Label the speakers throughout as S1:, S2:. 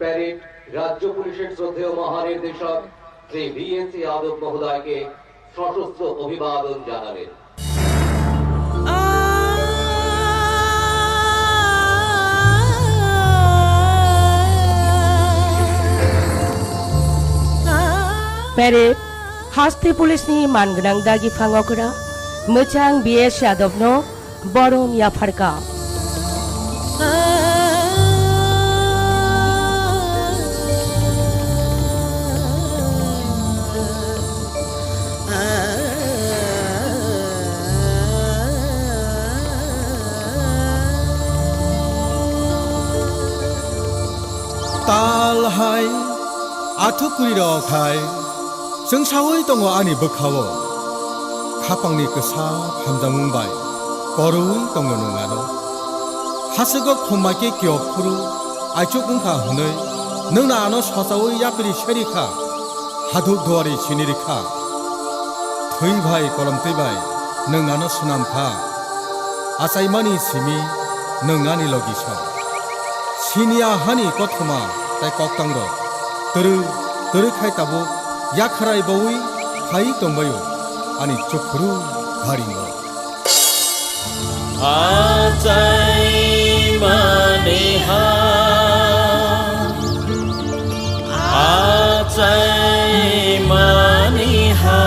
S1: Parade রাজ্য পুলিশের শ্রদ্ধেয় মহানির্দেশক শ্রী VNC यादव মহোদয়কে সশস্ত্র অভিবাদন জানালেন।
S2: Peret Hasti Pulisni Mangnang Dagi Fangokra Muchang BS Yadav no Borom Yafarka
S3: Tal hai Athukuri rok hai जों सावै दङ आंनि बोखावो खापांनि गोसा हामजामुंबाय गरुं दङ नङानो हासोगो खमाके गियफुरु आइचुकुंखा हनै नों नानो सजावै यापिरि सेरिखा हादुक दुवारि सिनिरिखा थैबाय कलम थैबाय नों नानो सुनामखा आसाइमानि सिमि नों नानि लगिस सिनिया हानि कथमा ताइ कक्तांग तोरो खायताबो याखराय बावै खाय दंबायो आनि चुफुरु हारिनो
S4: आचाय माने हा आचाय माने हा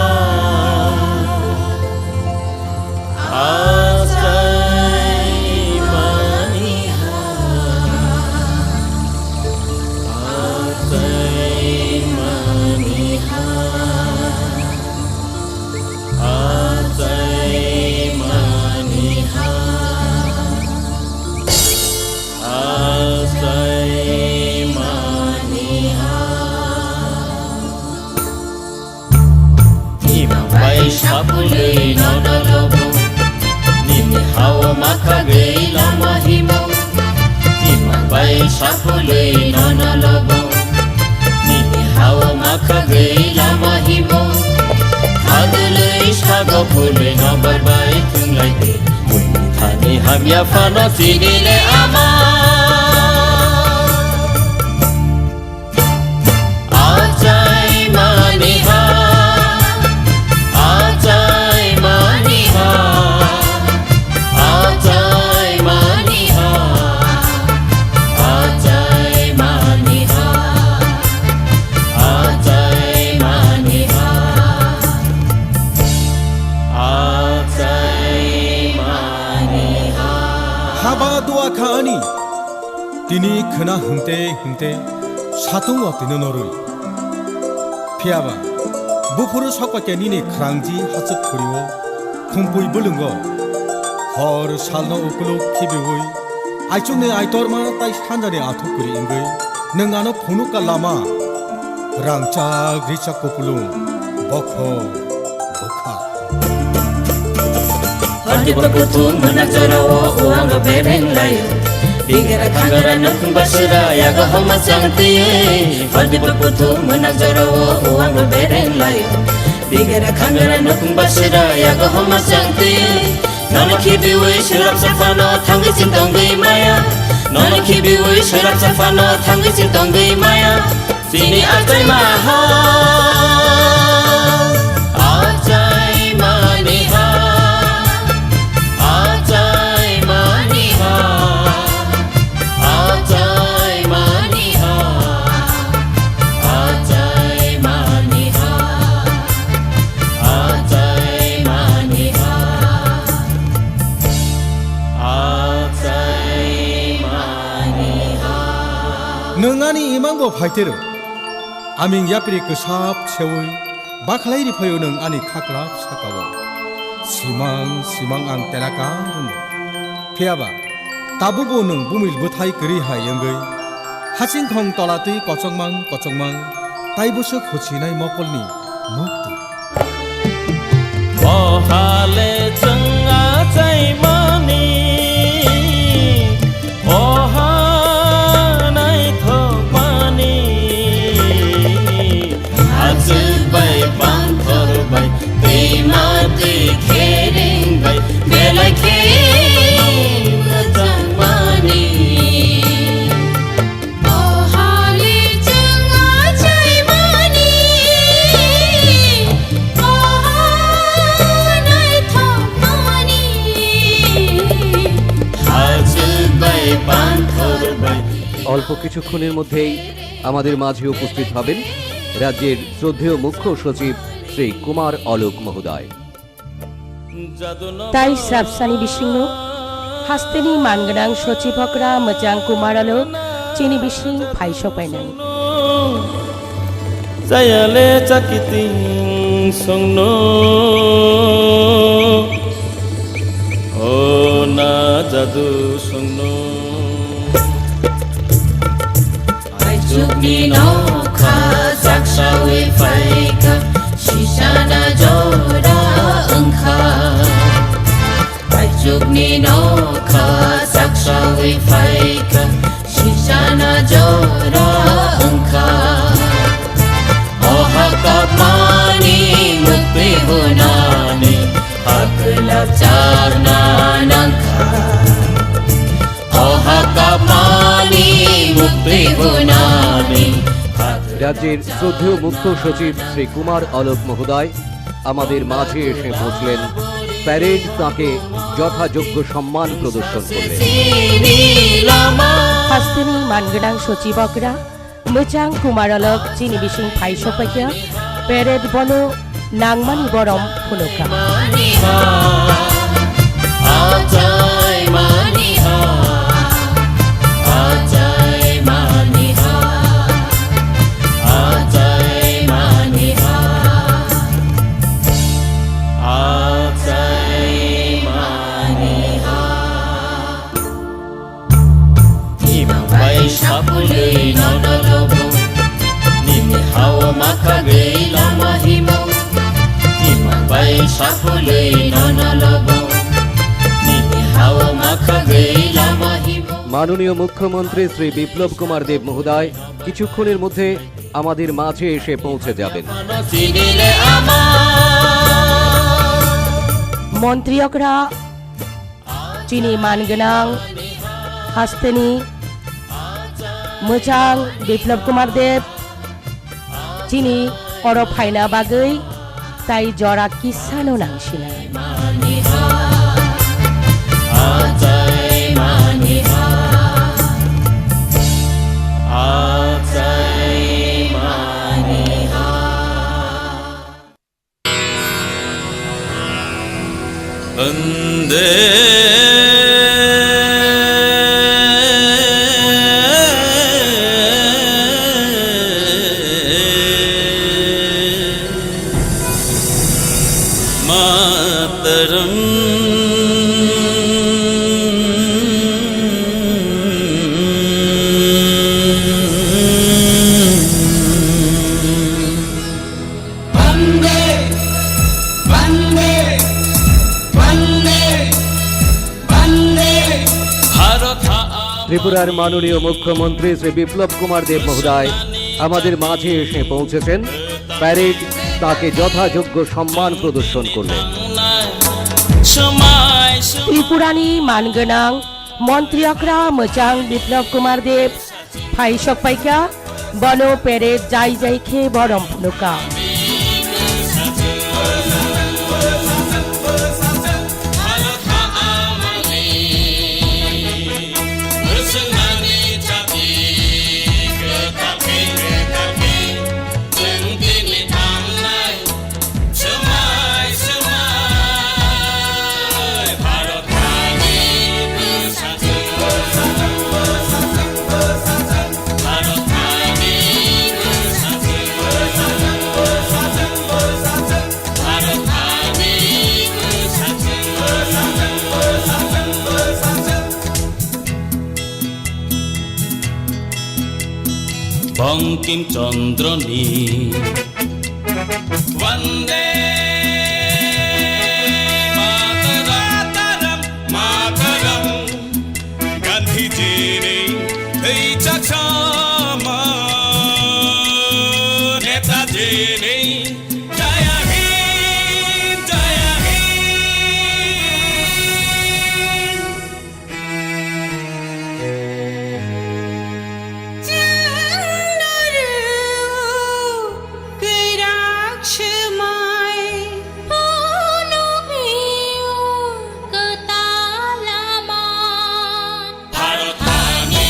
S4: Sapulei nono lobo Nini hawa makagei lama himo Tima bai sapulei nono lobo Nini hawa makagei lama himo Hadulei shago pulei nabar bai tunglai de Muni thani hamya fano tinile ama Ajai mani ha
S3: Khani Tini khana hungte Satung watino norui Piaba Bufuru sokpake nini krangji hatsuk kuriwo Kumpui bulungo Hor salno ukulu kibiwui Aichungne aitorma tai sanjane athukuri ingui Nengano punuka lama Rangchak richak populung Bokho Bokha
S4: Hadipa kutu menajarawo uanga bereng layu Bigara kangara nakung basura yaga homa sangtiye Hadipa kutu menajarawo uanga bereng layu Bigara kangara nakung basura yaga homa sangtiye Nana kibiwi shirap safano tangi cintonggi maya Nana kibiwi shirap safano tangi cintonggi maya Sini ajay maha Ajay maniha
S3: Nengani imangbo phaitero Aming yapiri kesap cewoi Baklai ripayo neng ani kaklap sakawo Simang ang telakarun Piaba Tabubo neng bumil buthai keri hai yengai Hasing khong tolatui kocongmang Taibusuk hucinai mopolni muktu
S4: Ohale cenga cai mani Ohanai thok mani Azubai panthor bai Timati kering bai Belai kering jang mani Ohale ধরবাই
S1: অল্প কিছুক্ষণের মধ্যেই আমাদের মাঝে উপস্থিত হবেন রাজ্যের শ্রদ্ধেয় মুখ্য সচিব শ্রী কুমার অলোক মহোদয়।
S2: তাই সাবসানি বিসিংনো হাস্তেনি মানগনাং সচিবকরা মজাং কুমার আলোক চিনি বিসিং ফাইসক পাইনাং
S4: জায়ালে চাকিতিং সংনো ও না জাদু সংনো Jugni nokha saksa we faika shishana jora angkha Jugni nokha saksa we faika shishana jora angkha Oha kapmani mukti hunani aklap charna nangkha Oha kapmani mukti hunani
S1: রাজ্যের শ্রদ্ধেয় মুখ্য সচিব শ্রী কুমার অলোক মহোদয় আমাদের মাঝে এসে পৌঁছলেন। প্যারেড তাঁকে যথাযোগ্য সম্মান প্রদর্শন করলেন।
S2: হাস্তেনি মানগনাং সচিবকরা মজাং কুমার আলোক চিনি বিসিং ফাইসক পাইকা প্যারেড বলো নাংমানি বরম ফুলকা
S4: Ajay maniha Ajay maniha Ajay maniha Ajay maniha Imabai sapulei nonolobo Nini hawa makagei lamahimo Imabai sapulei nonolobo
S1: মাননীয় মুখ্যমন্ত্রী শ্রী বিপ্লব কুমার দেব মহোদয় কিছুক্ষণের মধ্যে আমাদের মাঝে এসে পৌঁছে যাবেন।
S2: মন্ত্রীকরা চিনি মানগনাং হাস্তেনি মজাং বিপ্লব কুমার দেব চিনি অর ফাইনা বাগৈ তাই জরা কিসানো নাংসিনা
S4: Ajay maniha Ajay maniha Ande Mataram ত্রিপুরার মাননীয় মুখ্যমন্ত্রী শ্রী বিপ্লব কুমার দেব মহোদয় আমাদের মাঝে এসে পৌঁছেছেন। প্যারেড তাকে যথাযোগ্য সম্মান প্রদর্শন করলেন।
S2: ত্রিপুরানি মানগনাং মন্ত্রীকরা মজাং বিপ্লব কুমার দেব ফাইসক পাইকা বলো প্যারেড যাই যাই খে বরম ফুলকা
S5: বঙ্কিম চন্দ্রনী বন্দে মাতরম মাতরম গান্ধীজির এই চাচমা নেতাজির জয় হিন্দ জয়
S4: Bharat Mani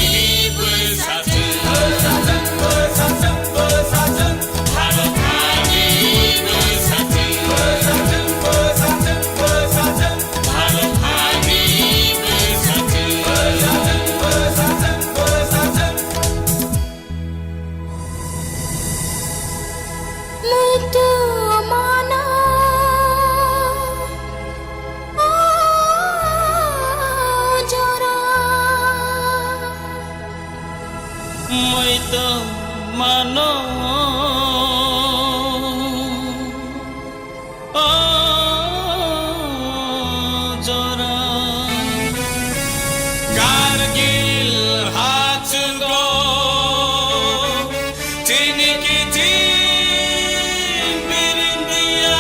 S5: মই তো মানো ও জরা কারগিল হাত গো চিনি কি বিরিন্দিয়া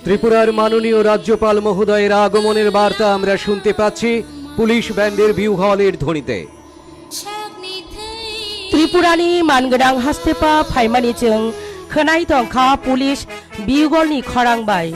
S1: ত্রিপুরার মাননীয় রাজ্যপাল মহোদয়ের আগমনের বার্তা আমরা শুনতে পাচ্ছি পুলিশ ব্যান্ডের বিউহলের ধ্বনিতে।
S2: त्रिपुरानि मानगोनां हास्तेपा फाइमानिजों खोनाय दंखा police बिउगलनि खरांबाय।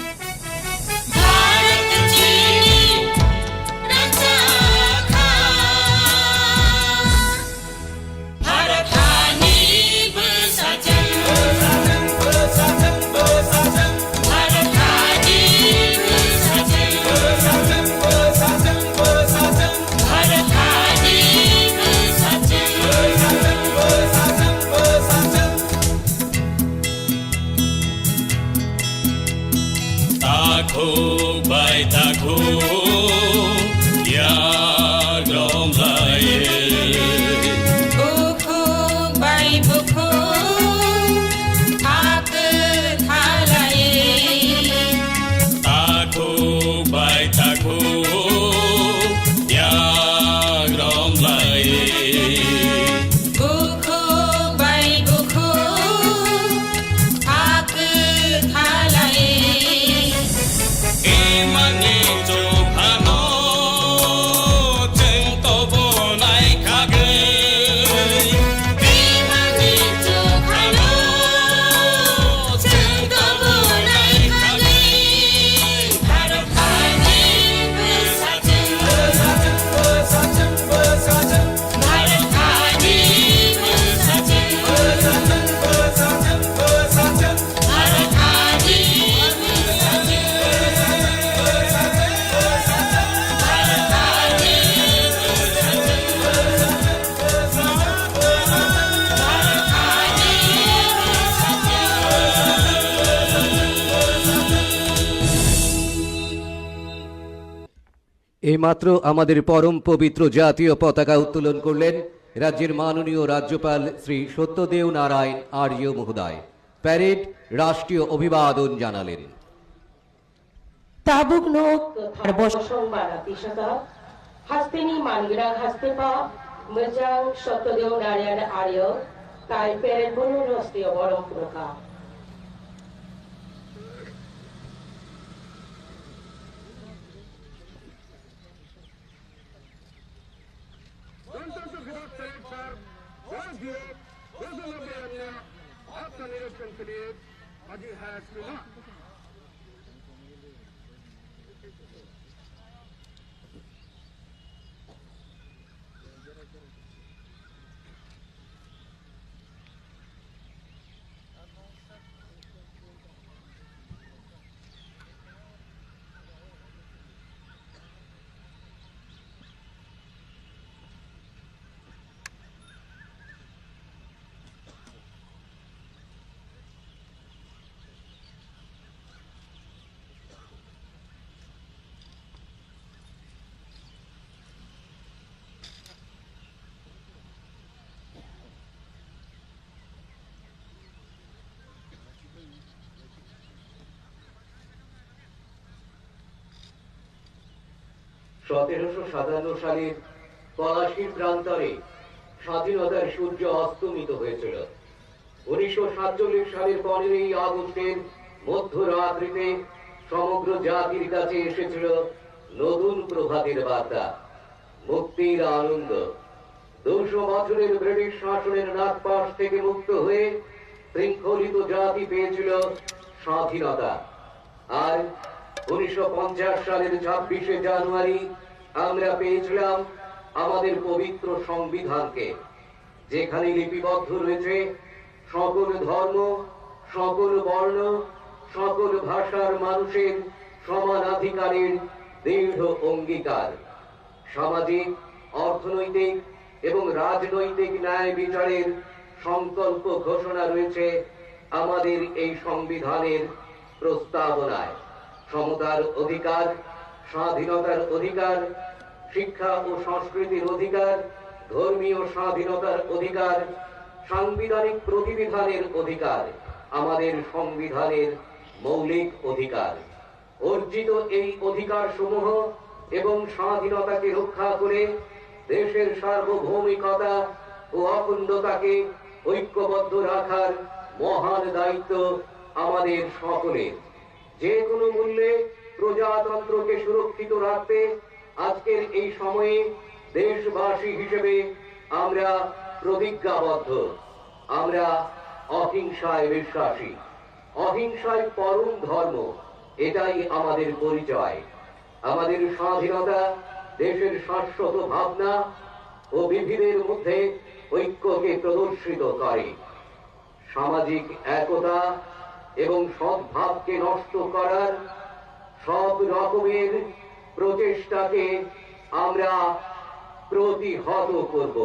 S5: Tako bai tako ya grom laye
S4: Buku bai buku ak thalaye
S5: Tako bai tako ya grom laye
S4: Buku bai buku ak thalaye
S5: Imani Johano Cento bonai kage
S4: Imani Johano Cento bonai kage Bharatani bersajeng Bharatani bersajeng Bharatani bersajeng
S1: এইমাত্র আমাদের পরম পবিত্র জাতীয় পতাকা উত্তোলন করলেন রাজ্যের মাননীয় রাজ্যপাল শ্রী সত্যদেও নারায়ণ আর্য মহোদয়। প্যারেড রাষ্ট্রীয় অভিবাদন জানালেন।
S2: Tabuk nuk terbosong pada tisaka hasteni manggirang hastepa mejang Satyadeo Narayana Arya kai peren bono rastio borong puroka.
S6: Gणतंत्र दिवस परेड पर देश दिवस 2090 आपका निरीक्षण के लिए हाजिर है श्रीमान।
S1: সতেরোশো 1757 সালের পলাশীর প্রান্তরে স্বাধীনতার সূর্য অস্তমিত হয়েছিল। 1947 সালের 15ই আগস্টের মধ্যরাত্রিতে সমগ্র জাতির কাছে এসেছিল নতুন প্রভাতের বার্তা, মুক্তির আনন্দ, 200 বছরের ব্রিটিশ শাসনের নাগপাশ থেকে মুক্ত হয়ে শৃঙ্খলিত জাতি পেয়েছিল স্বাধীনতা। আর 1950 সালের 26শে জানুয়ারি আমরা পেয়েছিলাম আমাদের পবিত্র সংবিধানকে, যেখানে লিপিবদ্ধ রয়েছে সকল ধর্ম, সকল বর্ণ, সকল ভাষার মানুষের সমানাধিকারের দৃঢ় অঙ্গীকার। সামাজিক, অর্থনৈতিক এবং রাজনৈতিক ন্যায় বিচারের সংকল্প ঘোষণা রয়েছে আমাদের এই সংবিধানের প্রস্তাবনায়। সমতার অধিকার, স্বাধীনতার অধিকার, শিক্ষা ও সংস্কৃতির অধিকার, ধর্মীয় স্বাধীনতার অধিকার, সাংবিধানিক প্রতিবিধানের অধিকার আমাদের সংবিধানের মৌলিক অধিকার। অর্জিত এই অধিকার সমূহ এবং স্বাধীনতাকে রক্ষা করে দেশের সার্বভৌমিকতা ও অখণ্ডতাকে ঐক্যবদ্ধ রাখার মহান দায়িত্ব আমাদের সকলের। যে কোনো মূল্যে প্রজাতন্ত্রকে সুরক্ষিত রাখতে আজকের এই সময়ে দেশবাসী হিসেবে আমরা প্রতিজ্ঞাবদ্ধ। আমরা অহিংসায় বিশ্বাসী। অহিংসায় পরম ধর্ম, এটাই আমাদের পরিচয়। আমাদের স্বাধীনতা দেশের শাশ্বত ভাবনা ও বিবিধের মধ্যে ঐক্যকে প্রদর্শিত করে। সামাজিক একতা এবং সদ্ভাবকে নষ্ট করার সব রকমের প্রচেষ্টাকে আমরা প্রতিহত করব।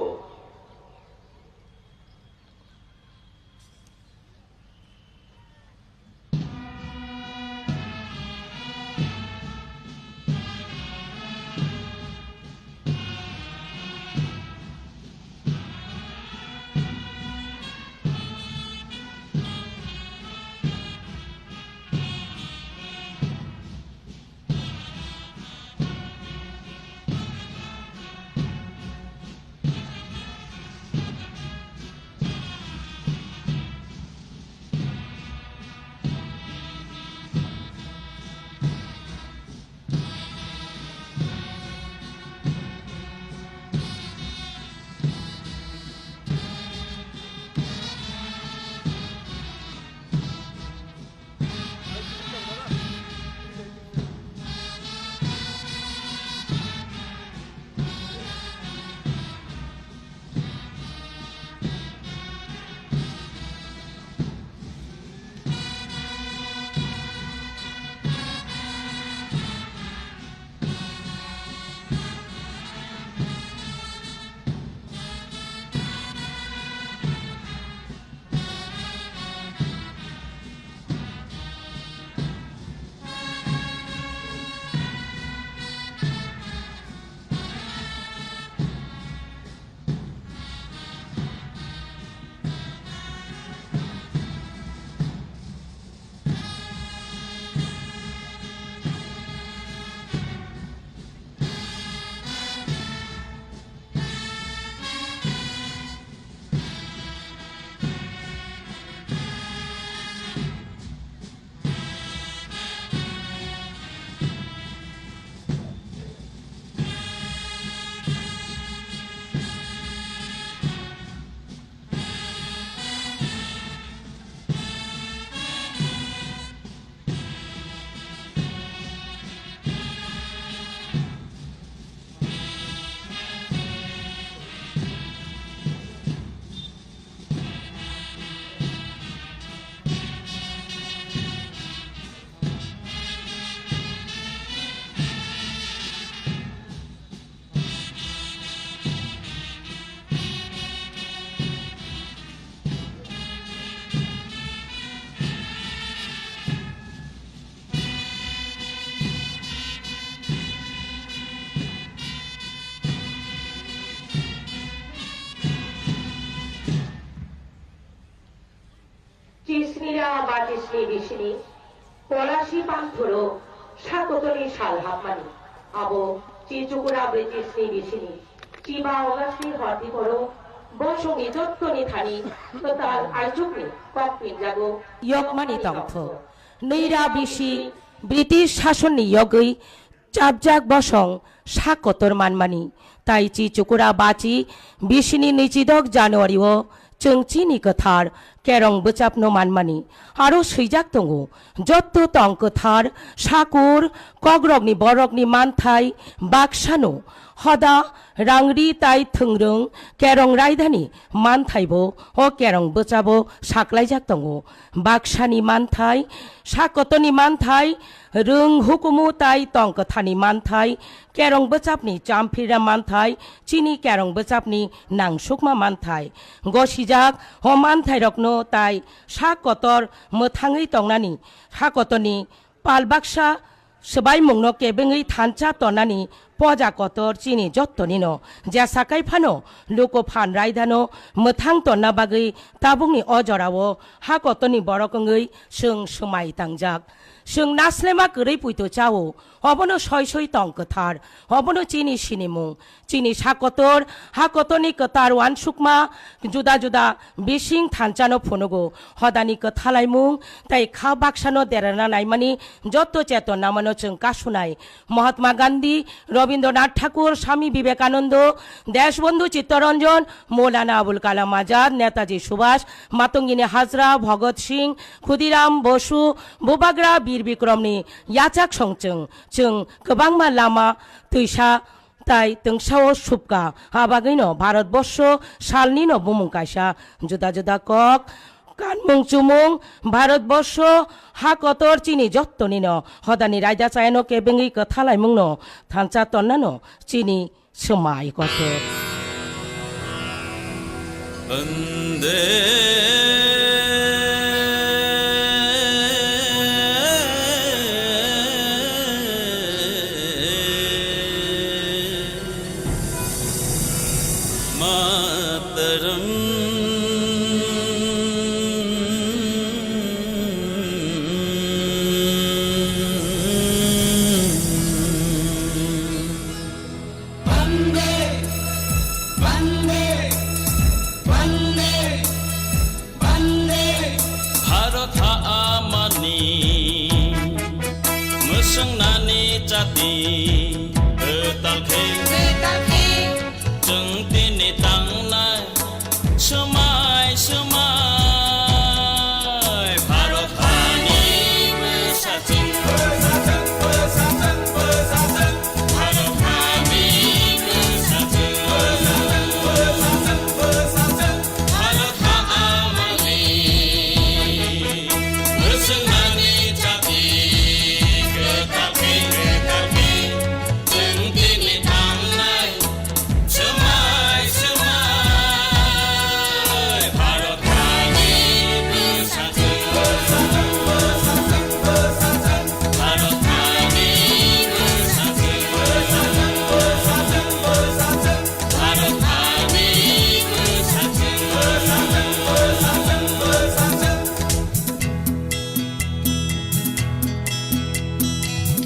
S2: Cisnira batisni bisini, Polashi panthoro, Shakotoni shalhamani, Abo, Chichukura britisni bisini, Chiba ogasni hortiporo, Bosongi jottoni thani, Total arjukni, Kokpin jago,
S7: Yokmani tampo, Neira bishi, British শাসন নিয়োগই
S2: চাপজাক বসং সাকতর মানমানি তাই চি চুকুরা বাচি बिसिनि 22 জানুয়ারিও जोंचिनि गोथार केरं बोचापनो मानमानि आरो सैजाक दंगो जत्त तं गोथार साकुर कग्रगनि बरगनि मानथाय बाक्सानो हदा रांरि ताई थोंरों केरं रायदानि मानथायबो अ केरं बोचाबो साक्लायजाक दंगो बाक्सानि मानथाय साकतनि मानथाय रों हुकुमु ताई तंकथानि मानथाय केरं बोचापनि चामफिरा मानथाय चिनि केरं बोचापनि नांसुकमा मानथाय गसिजाक ह मानथाय रकनो ताई साकतर मोथाङै तंनानि साकतनि पालबाक्सा सबाय मुंनो केबेङै थानचा तनानि पजा कतर चिनि जत्तनिनो जेसाकाय फानो लोको फान रायदानो मोथां तन्ना बागै ताबुंनि अजरावो हाकतनि बरकङै सों समाय तांजाक सों नास्लेमा गरै पुइतो चावो अबनो सय सय तं गोथार अबनो चिनि सिनिमुं चिनि साकतर हाकतनि गोथार वानसुकमा जुदा जुदा बिसिं थानचानो फुनुगो हदानि गोथालायमुं ताई खा बाक्सानो देराना नायमानि जत्त चेतन नामानो जों कासुनाय महात्मा गांधी रवीन्द्रनाथ ठाकुर स्वामी विवेकानंद देशबंधु चित्तरंजन मौलाना आबुल कालाम आजाद नेताजी सुभाष मातंगिनी हाजरा भगत सिंह खुदिराम बसु बुबाग्रा बीर बिक्रमनि याचाक संचों जों गोबांमा लामा दैसा ताई तंसाओ सुबका आबागैनो भारतबर्ष सालनिनो बुमुंकाइसा जुदा जुदा कक कानमुं चुमुं भारतबर्ष हाकतर चिनि जत्तनिनो हदानि रायदा चायनो केबेङै गोथालायमुंनो थानचा तन्नानो चिनि सोमाय कतर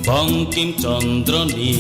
S5: बंकिम चंद्रनी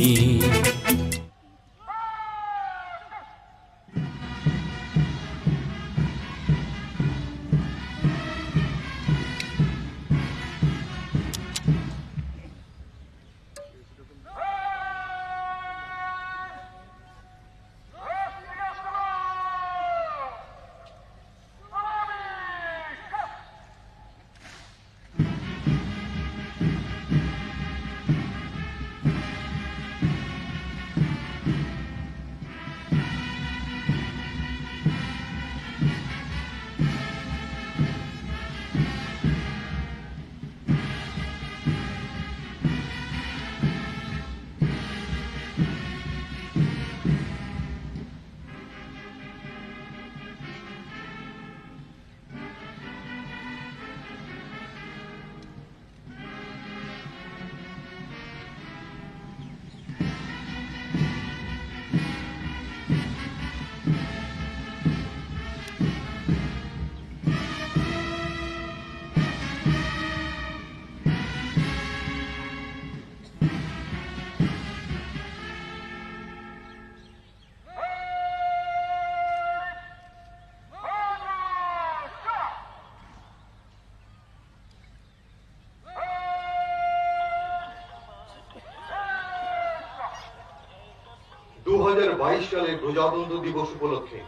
S7: সালের প্রজাতন্ত্র দিবস উপলক্ষে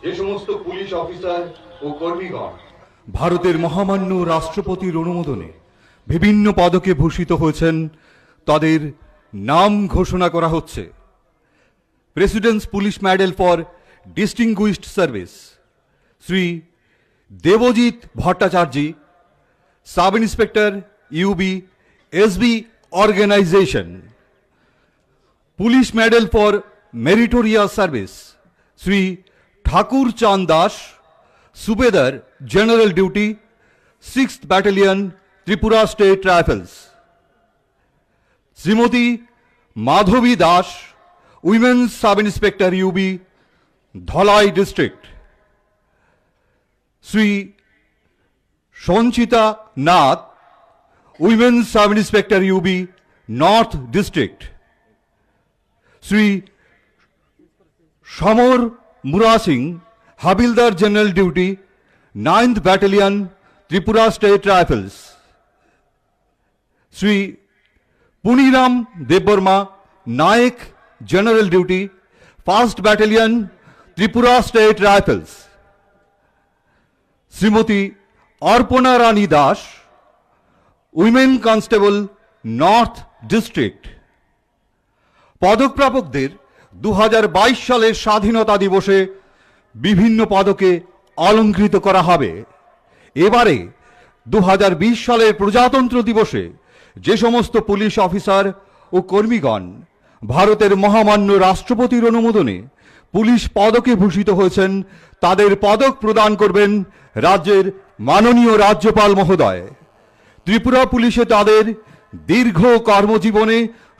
S7: যে সমস্ত পুলিশ অফিসার ও কর্মীগণ
S8: ভারতের মহামান্য রাষ্ট্রপতির অনুমোদনে বিভিন্ন পদকে ভূষিত হয়েছেন তাদের নাম ঘোষণা করা হচ্ছে। President's police medal for distinguished service Shri Debajit Bhattacharya, sub inspector UB SB organisation. Police medal for meritorious service Shri Thakur Chand Das, subedar general duty 6th battalion Tripura state rifles. Shrimati Madhabi Das, women's sub inspector UB Dhalai district. Shri Sanchita Nath, women's sub inspector UB north district. Shri Samar Mura Singh, havildar general duty 9th battalion Tripura state rifles. Shri Puniram Debbarma, naik general duty 1st battalion Tripura state rifles. Shrimati Arpana Rani Das, women constable north district. পদকপ্রাপকদের 2022 সালের স্বাধীনতা দিবসে বিভিন্ন পদকে অলঙ্কৃত করা হবে। এবারে 2020 সালের প্রজাতন্ত্র দিবসে যে সমস্ত পুলিশ অফিসার ও কর্মীগণ ভারতের মহামান্য রাষ্ট্রপতির অনুমোদনে পুলিশ পদকে ভূষিত হয়েছেন তাদের পদক প্রদান করবেন রাজ্যের মাননীয় রাজ্যপাল মহোদয়। ত্রিপুরা পুলিশে তাদের দীর্ঘ কর্মজীবনে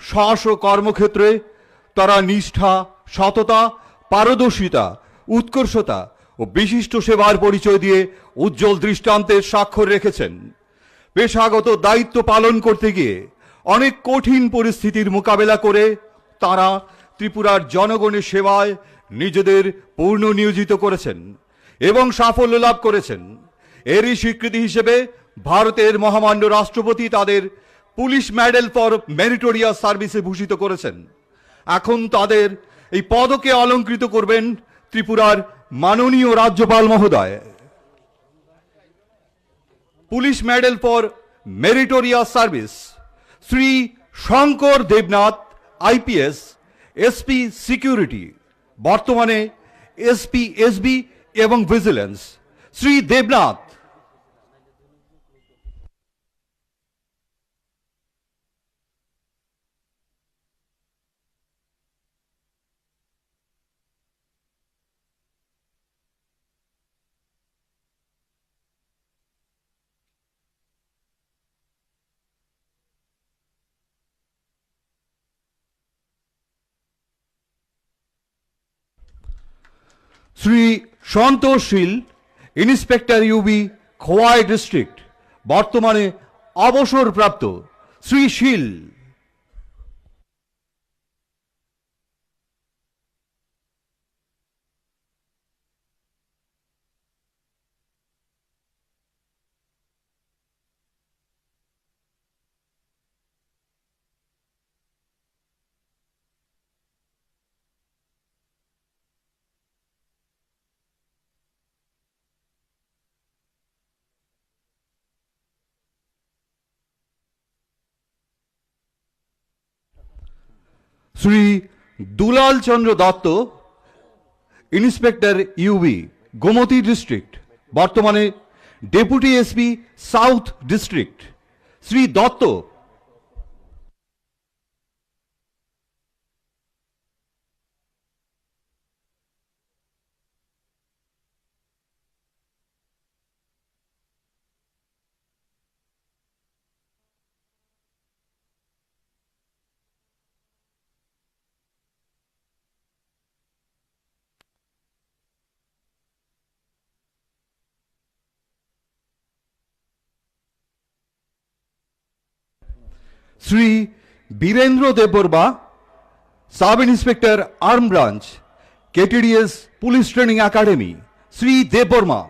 S8: স্ব কর্মক্ষেত্রে তারা নিষ্ঠা, সততা, পারদর্শিতা, উৎকর্ষতা ও বিশিষ্ট সেবার পরিচয় দিয়ে উজ্জ্বল দৃষ্টান্তের স্বাক্ষর রেখেছেন। পেশাগত দায়িত্ব পালন করতে গিয়ে অনেক কঠিন পরিস্থিতির মোকাবেলা করে তারা ত্রিপুরার জনগণের সেবায় নিজেদের পূর্ণ নিয়োজিত করেছেন এবং সাফল্য লাভ করেছেন। এরই স্বীকৃতি হিসেবে ভারতের মহামান্য রাষ্ট্রপতি তাদের পুলিশ মেডেল ফর মেরিটোরিয়াস সার্ভিসে ভূষিত করেছেন। এখন তাদের এই পদকে অলঙ্কৃত করবেন ত্রিপুরার মাননীয় রাজ্যপাল মহোদয়। Police medal for meritorious service Shri Sankar Debnath, IPS, SP security, বর্তমানে এসপি এসবি এবং vigilance. Shri Debnath Shri Santosh Sil, inspector UB Khowai district, বর্তমানে অবসরপ্রাপ্ত। Shri Sil Shri Dulal Chandra Dutta, inspector UB Gomati district, বর্তমানে deputy SP south district. Shri Dutta Shri Birendra Debbarma, sub inspector arm branch, KTDS police training academy. Shri Debbarma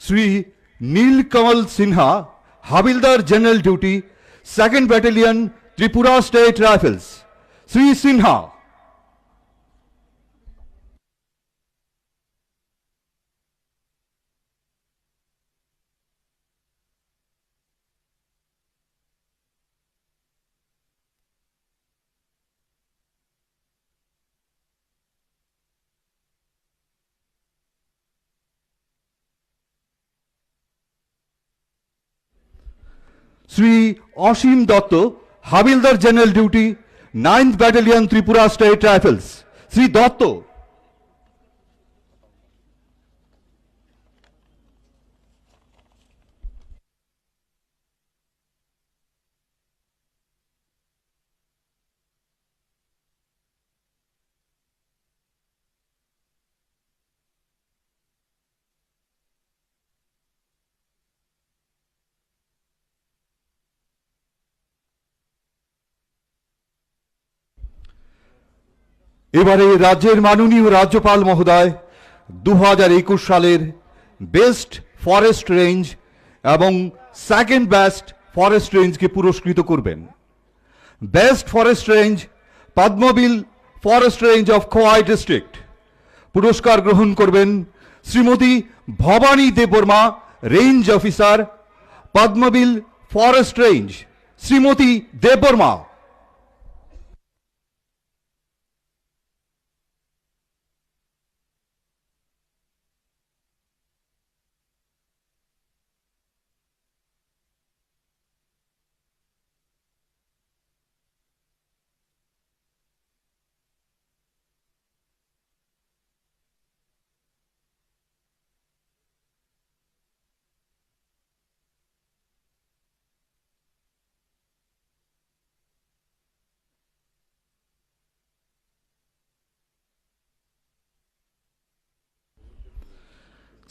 S8: Shri Nilkamal Sinha, havildar general duty, 2nd battalion, Tripura state rifles. Shri Sinha. Shri Asim Dutta, havildar general duty, 9th battalion, Tripura state rifles. Shri Dutta. এবারে রাজ্যের মাননীয় রাজ্যপাল মহোদয় 2021 সালের best forest range এবং 2nd বেস্ট ফরেস্ট রেঞ্জকে পুরস্কৃত করবেন। Best forest range Padmabil forest range of Khowai district. পুরস্কার গ্রহণ করবেন Shrimati Bhabani Debbarma, range officer, Padmabil forest range. Shrimati Debbarma.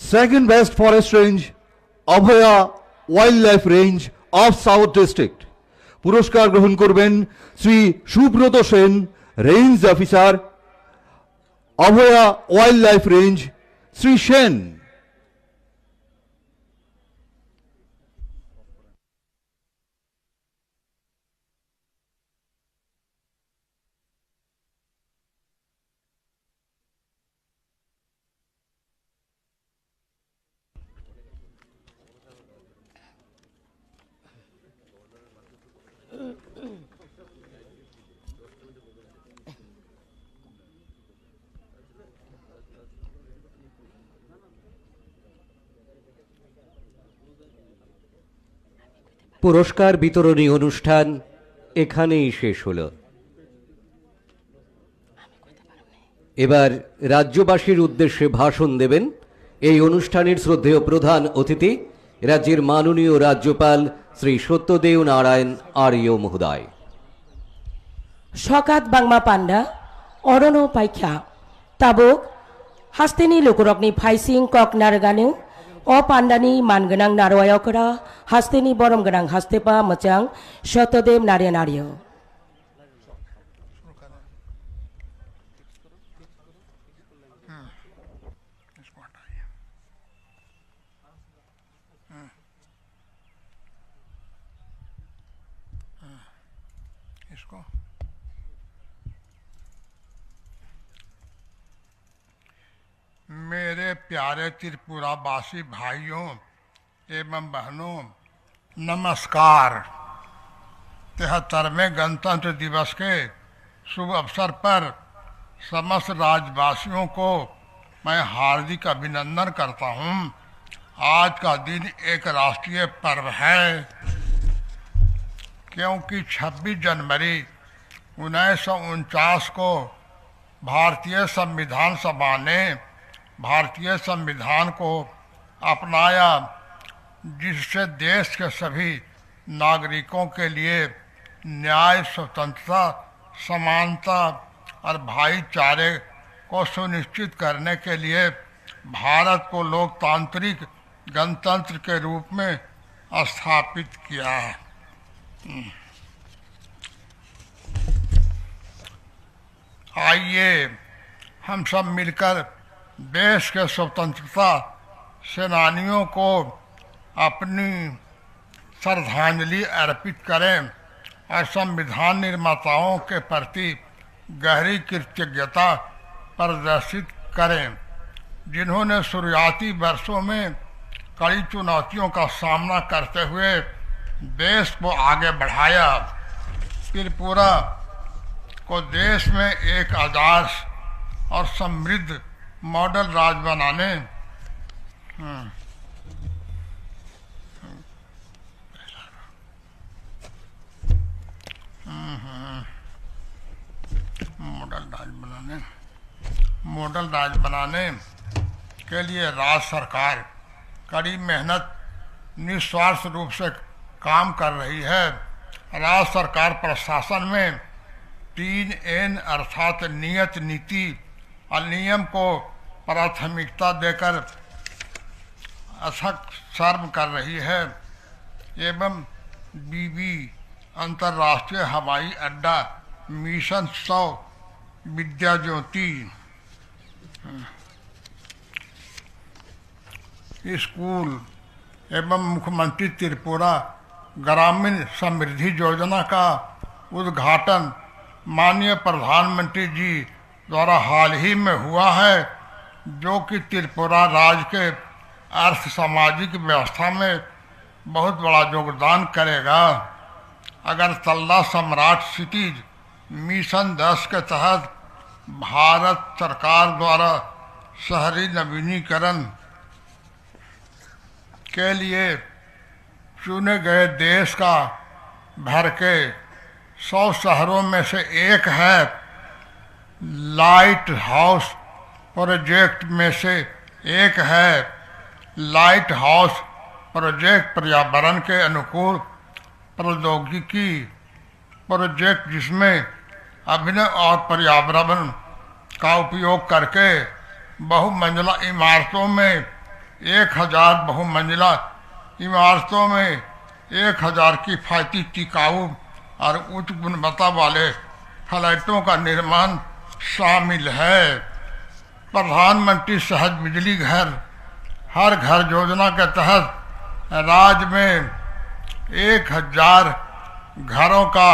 S8: Second best forest range, Abhaya Wildlife Range of South District. পুরস্কার গ্রহণ করবেন Shri Subrata Sen, range officer, Abhaya wildlife range. Shri Sen.
S1: পুরস্কার বিতরণী অনুষ্ঠান এখানেই শেষ হলো। এবার রাজ্যবাসীর উদ্দেশ্যে ভাষণ দেবেন এই অনুষ্ঠানের শ্রদ্ধেয় প্রধান অতিথি রাজ্যের মাননীয় রাজ্যপাল শ্রী সত্যদেও নারায়ণ আর্য মহোদয়।
S2: সকাত বাংমা পান্ডা অরণ পাইখ্যা তাবুক হাস্তেনি লোকরকনি ফাইसिं কক नारगानु अ पान्डानि मानगोनां नारवायकरा हास्तेनि बरम गोनां हास्तेपा मोजां सत्यदेव नारायण आर्य।
S6: मेरे प्यारे त्रिपुरावासी भाइयों एवं बहनों, नमस्कार। 73वें गणतंत्र दिवस के शुभ अवसर पर समस्त राज्यवासियों को मैं हार्दिक अभिनंदन करता हूं। आज का दिन एक राष्ट्रीय पर्व है, क्योंकि 26 जनवरी 1949 को भारतीय संविधान सभा ने भारतीय संविधान को अपनाया, जिससे देश के सभी नागरिकों के लिए न्याय, स्वतंत्रता, समानता और भाईचारे को सुनिश्चित करने के लिए भारत को लोकतांत्रिक गणतंत्र के रूप में स्थापित किया है। आइए हम सब मिलकर देश के स्वतंत्रता, सेनानियों को अपनी श्रद्धांजलि अर्पित करें और संविधान निर्माताओं के प्रति गहरी कृतज्ञता प्रदर्शित करें, जिन्होंने शुरुआती वर्षों में कड़ी चुनौतियों का सामना करते हुए देश को आगे बढ़ाया। त्रिपुरा को देश में एक आदर्श और समृद्ध मॉडल राज्य बनाने मॉडल राज्य बनाने के लिए राज्य सरकार कड़ी मेहनत निस्वार्थ रूप से काम कर रही है। राज्य सरकार प्रशासन में 3N अर्थात नियत, नीति और नियम को प्राथमिकता देकर अथक सर्व कर रही है एवं बीबी अंतर्राष्ट्रीय हवाई अड्डा, मिशन 100, विद्या ज्योति स्कूल एवं मुख्यमंत्री त्रिपुरा ग्रामीण समृद्धि योजना का उद्घाटन माननीय प्रधानमंत्री जी द्वारा हाल ही में हुआ है, जो कि त्रिपुरा राज्य के अर्थ सामाजिक व्यवस्था में बहुत बड़ा योगदान करेगा। अगरतला सम्राट सिटीज मिशन 10 के तहत भारत सरकार द्वारा शहरी नवीनीकरण के लिए चुने गए देश का भर के 100 शहरों में से एक है। लाइट हाउस प्रोजेक्ट में से एक है। लाइट हाउस प्रोजेक्ट पर्यावरण के अनुकूल प्रौद्योगिकी प्रोजेक्ट, जिसमें अभिनव और पर्यावरण का उपयोग करके बहुमंजिला इमारतों में 1000 बहुमंजिला इमारतों में 1000 किफायती, टिकाऊ और उच्च गुणवत्ता वाले फ्लैटों का निर्माण शामिल है। प्रधानमंत्री सहज बिजली घर हर घर योजना के तहत राज्य में 1000 घरों का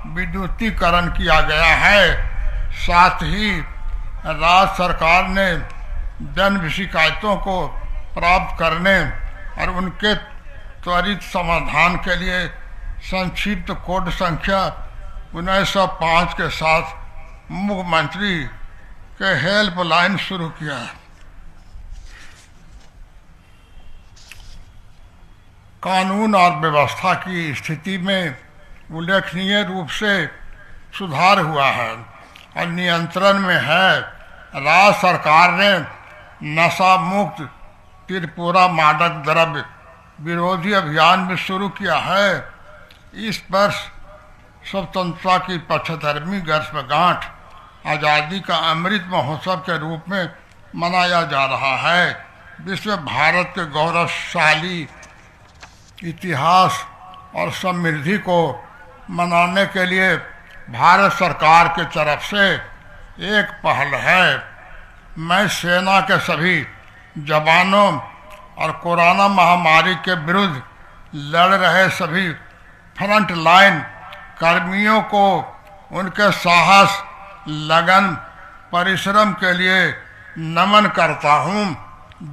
S6: विद्युतीकरण किया गया है। साथ ही राज्य सरकार ने जन शिकायतों को प्राप्त करने और उनके त्वरित समाधान के लिए संक्षिप्त कोड संख्या 1905 के साथ मुख्यमंत्री के हेल्पलाइन शुरू किया है। कानून और व्यवस्था की स्थिति में उल्लेखनीय रूप से सुधार हुआ है और नियंत्रण में है। राज्य सरकार ने नशा मुक्त त्रिपुरा मादक द्रव्य विरोधी अभियान भी शुरू किया है। इस वर्ष स्वतंत्रता की 75वीं वर्षगांठ आज़ादी का अमृत महोत्सव के रूप में मनाया जा रहा है। विश्व भारत के गौरवशाली इतिहास और समृद्धि को मनाने के लिए भारत सरकार की तरफ से एक पहल है। मैं सेना के सभी जवानों और कोरोना महामारी के विरुद्ध लड़ रहे सभी फ्रंट लाइन कर्मियों को उनके साहस, लगन, परिश्रम के लिए नमन करता हूं।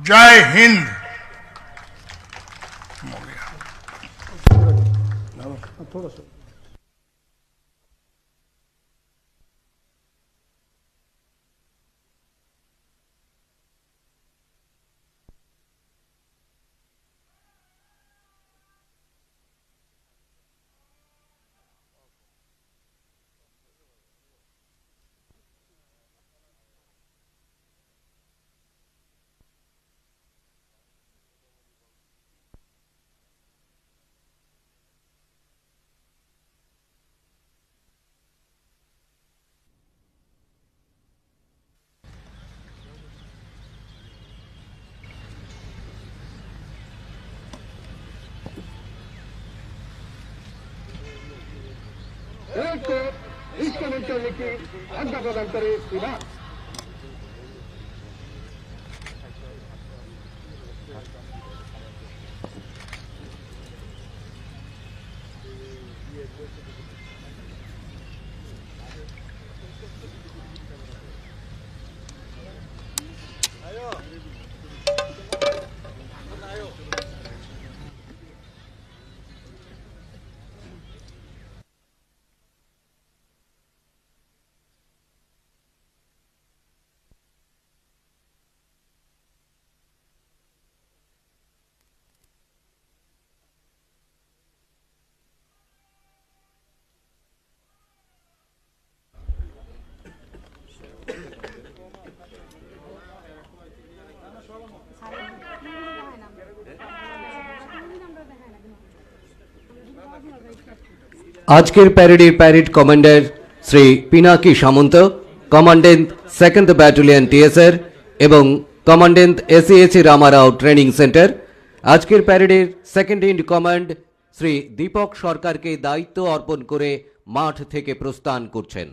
S6: जय हिंद।
S9: ಇಷ್ಟಕ್ಕೆ ಅಂಗಪದಂತರೇ ವಿಧಾನ
S1: আজকের প্যারেডের parade commander Shri Pinaki Samanta, commandant 2nd battalion TSR এবং কমান্ডেন্ট এসিএসি রামারাও ট্রেনিং সেন্টার। আজকের প্যারেডের second in command Shri Dipak সরকারকে দায়িত্ব অর্পণ করে মাঠ থেকে প্রস্থান করছেন।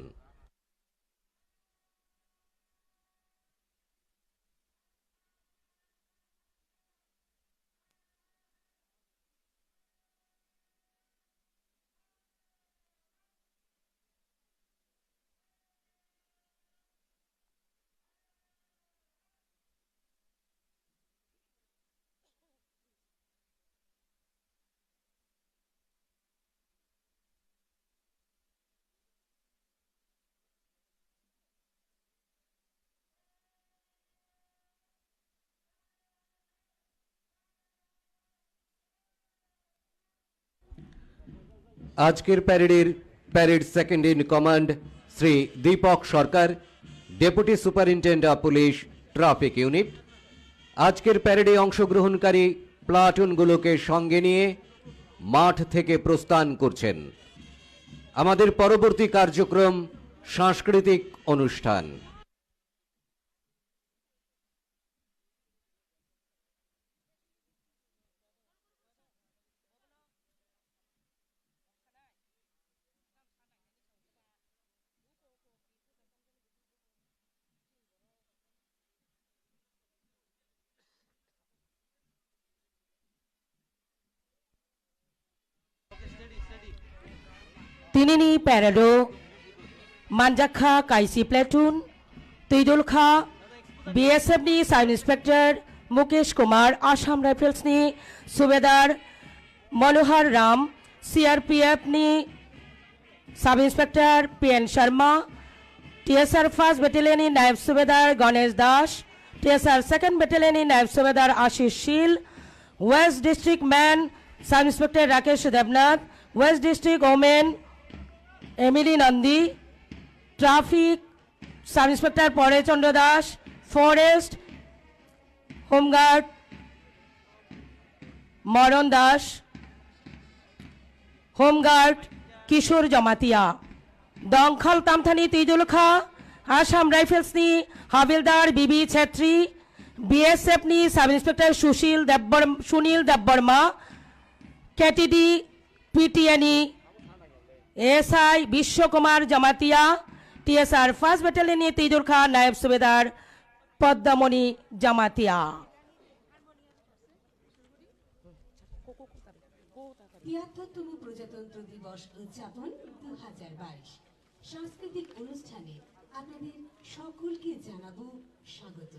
S1: আজকের প্যারেডের parade second in command Shri Dipak Sarkar, deputy superintendent of police traffic unit. আজকের প্যারেডে অংশগ্রহণকারী প্লাটুনগুলোকে সঙ্গে নিয়ে মাঠ থেকে প্রস্থান করছেন। আমাদের পরবর্তী কার্যক্রম সাংস্কৃতিক অনুষ্ঠান।
S2: Tinini Parado, Manjakha Kaisi Platoon, Tidulkha, BSF ni Sub Inspector Mukesh Kumar, Assam Rifles ni Subedar Manohar Ram, CRPF ni Sub Inspector PN Sharma, TSR 1st Battalion ni Naib Subedar Ganesh Dash, TSR 2nd Battalion ni Naib Subedar Ashish Shil, West District Man Sub Inspector Rakesh Devnath, West District Women Emily Nandi, Traffic Sub Inspector Pore Chandra Das, Forest Homeguard Maran Das, Homeguard Kishore Jamatia, Dongkhal Tamthani Tidulkha, Assam Rifles ni Havildar Bibi Chetri, BSF ni Sub Inspector Sunil Dabbarma, KTD PTNE SI Bishwakumar Jamatia, TSR 1st Battalion ni Tidulkha, Naib Subedar Padmamoni Jamatia।
S10: ৭৩তম প্রজাতন্ত্র দিবস উদযাপন ২০২২ সাংস্কৃতিক অনুষ্ঠানে আপনাদের সকলকে জানাবো স্বাগত।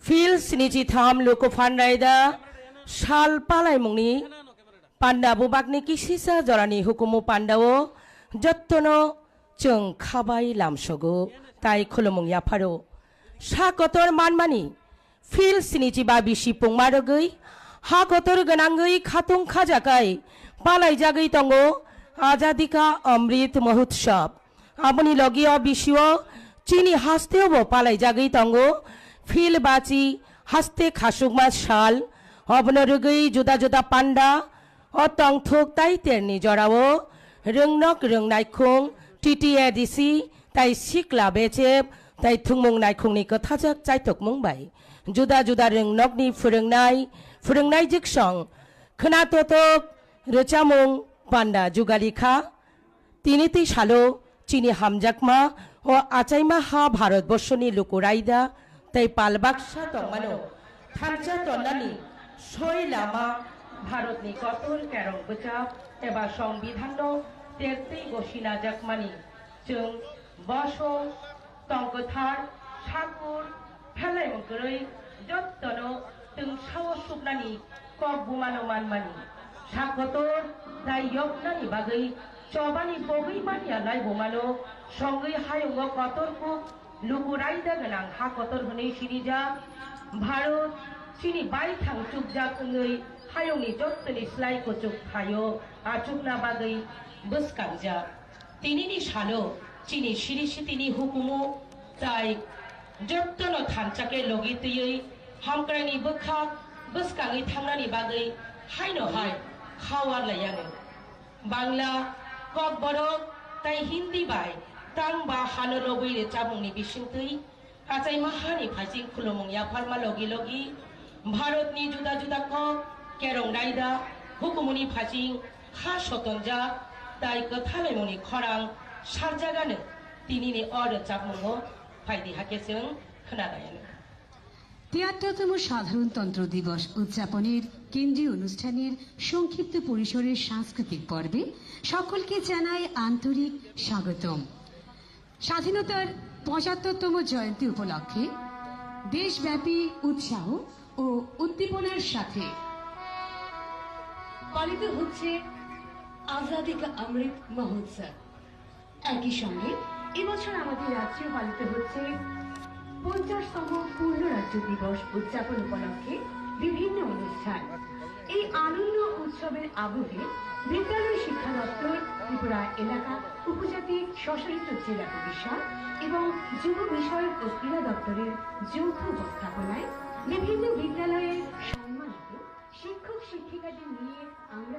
S2: Phil Siniji Tham Loko Fanraida Shal Palai Mungni Panda Bubakni Kisisa Jorani Hukumu Pandao Jottono Chung Khabai Lamsogo Tai Khulumung Yaparo Shakotor Manmani Phil Siniji Babishi Pungmarogui Hakotor Ganangui Khatung Khajakai Palai Jagai Tongo Ajadika Amrit Mahutsav Aboni Logio Bishio Chini Hasteo Palai Jagai Tongo Phil Bachi Haste Khasugma Shal Obnorugui Juda Juda Panda Otong Thok Tai Terni Jorao Rungnok Rungnaikung TTADC Tai Sikla Becep Tai Thungmung Naikung ni Kathajak Chaitok Mumbai Juda Juda Rungnok ni Furengnai Jiksong Khnatotok Rechamung Panda Jugalika Tiniti Shalo Chini Hamjakma O Achaima Ha Bharat Boshoni Lukuraida Tai Palbaksha Tongmano Thamcha Tonani Soi Lama Bharat ni Kotul Kerong Bachap Eba সংবিধানো Terti Goshina Jakmani Chung Bosho Tongkothar Shakur Phalai Mongkoroi Jottono Tung Shao Subnani Kok Bumano Manmani Shakotor Dai Yoknani Bagai Chobani Bogai Mania Lai Bumano Songai Hayungo Kotorku Lukuraida Ganang Hakotor Hune Shirija Bharat Chini Bai Thang Chukjak Ungai Hayungi Jottoni Slai Kochuk Hayo Achukna Bagai Buskanja Tinini Shalo Chini Shirishi Tini Hukumu Tai Jottono Thanchake Logitui Hamkrani Bukhak बोसकाङै थांनानै बागै हायनोहाय खावारलायानो बांला कक बरक ताई Hindi bye तां बा हानो लबैरे चाबुंनि बिसिंतै आचाय माहानि फाइसिं खुलुमुं याफारमा लगी लगी भारतनि जुदा जुदा कक केरं रायदा हुकुमनि फाइसिं खा सतनजा ताई कथालायमुनि खरां सारजागानो तिनिनि अर चाबमुङो फायदि हाकेसों खोनागायानो
S10: ৭৩তম সাধারণতন্ত্র দিবস উদযাপনের কেন্দ্রীয় অনুষ্ঠানের সংক্ষিপ্ত পরিসরের সাংস্কৃতিক পর্বে সকলকে জানাই আন্তরিক স্বাগতম। স্বাধীনতার ৭৫তম জয়ন্তী উপলক্ষে দেশব্যাপী উৎসাহ ও উদ্দীপনার সাথে পালিত হচ্ছে আজাদী কা অমৃত মহোৎসব। একই সঙ্গে এবছর আমাদের রাজ্যেও পালিত হচ্ছে ৫০তম পূর্ণ রাজ্য দিবস উদযাপন উপলক্ষে বিভিন্ন অনুষ্ঠান। এই আনন্দ উৎসবের আবহে বিদ্যালয় শিক্ষা দপ্তর, ত্রিপুরা এলাকা উপজাতি স্বশাসিত জেলা পরিষদ এবং যুব বিষয়ক ও ক্রীড়া দপ্তরের যৌথ উপস্থাপনায় বিভিন্ন বিদ্যালয়ের সম্মানিত শিক্ষক শিক্ষিকাদের নিয়ে আমরা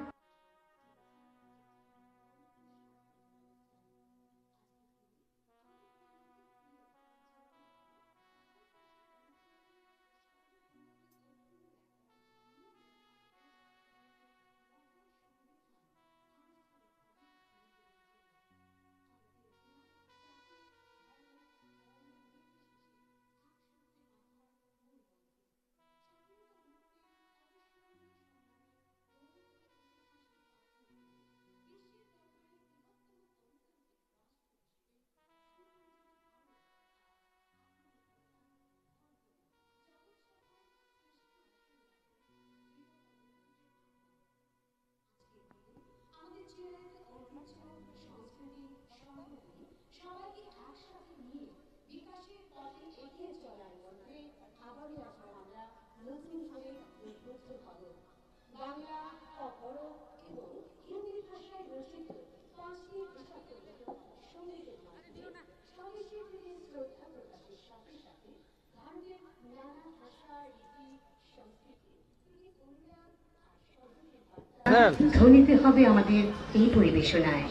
S10: সবাইকে একসাথে নিয়ে বিকাশের পথে এগিয়ে চলার মধ্যে আবারও এখন আমরা নতুন হয়ে উদ্বুদ্ধ হব। বাংলা অপরক এবং হিন্দি ভাষায় রচিত ৫টি ভাষাপ্রবীণ সঙ্গীতের মাধ্যমে স্বদেশের প্রতি শ্রদ্ধা প্রকাশের সাথে সাথে ভারতের নানা ভাষা, রীতি, সংস্কৃতি কল্যাণ আর সর্বনের বার্তা ধ্বনিতে হবে আমাদের এই পরিবেশনায়।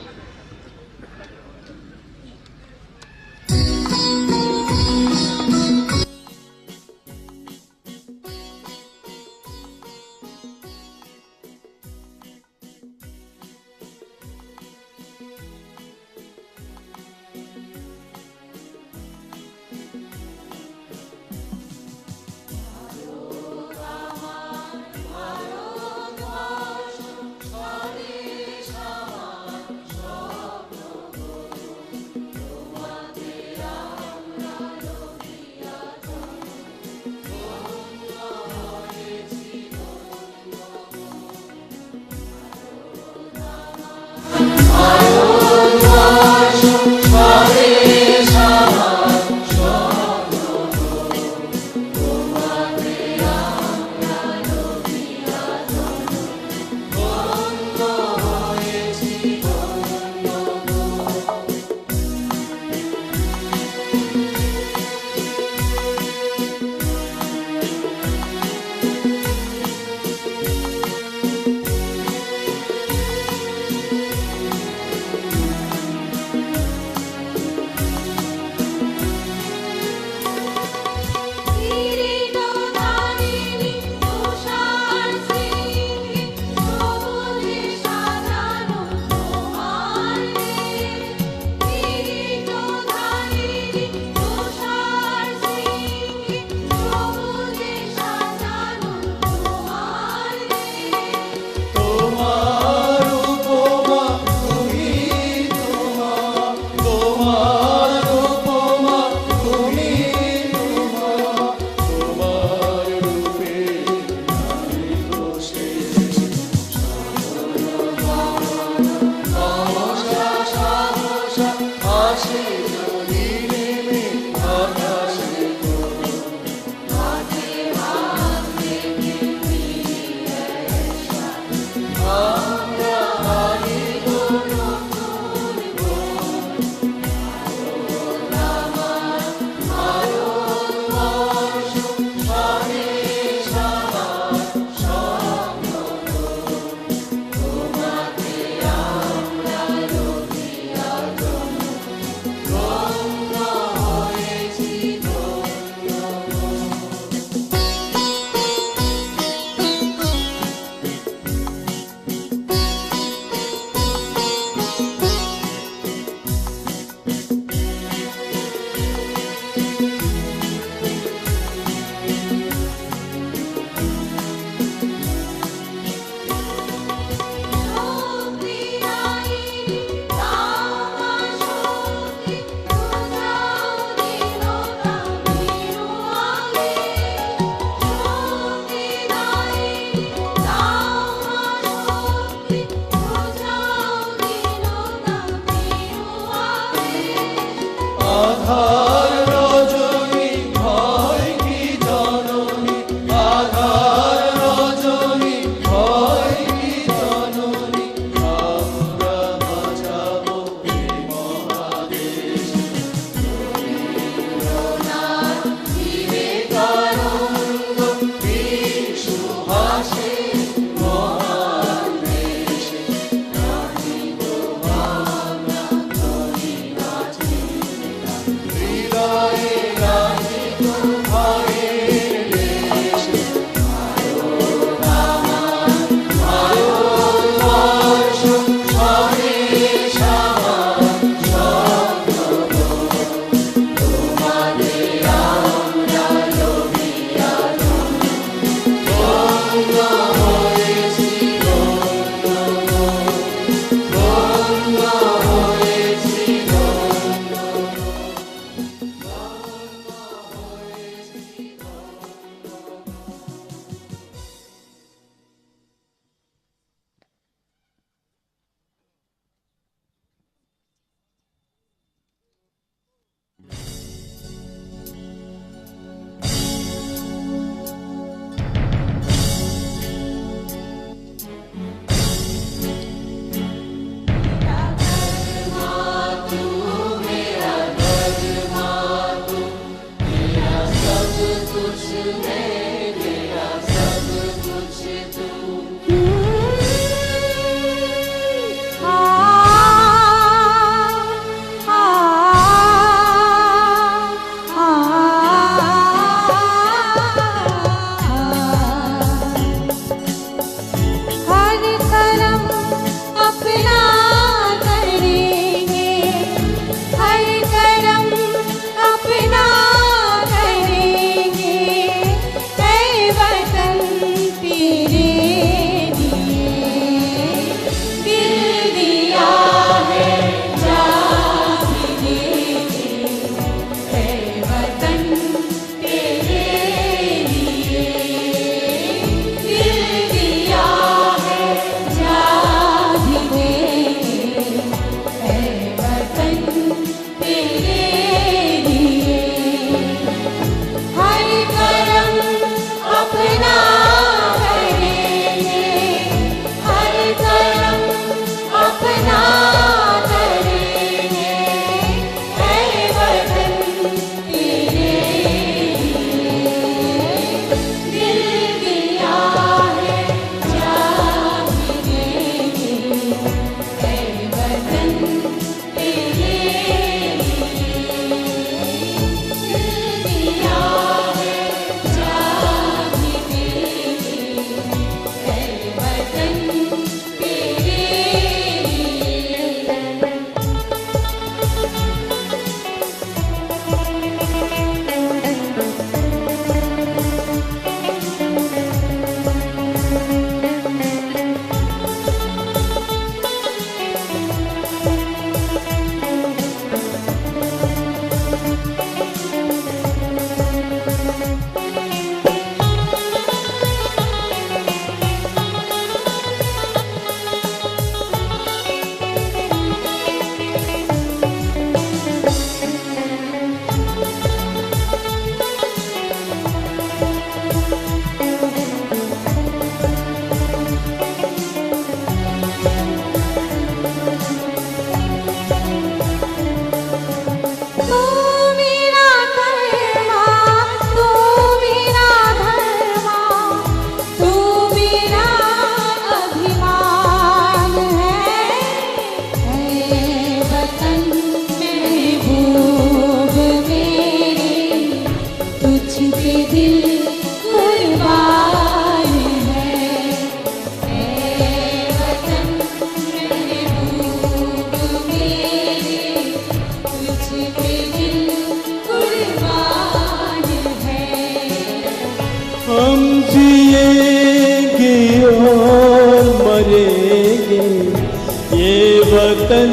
S11: वतन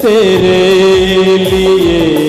S11: तेरे लिए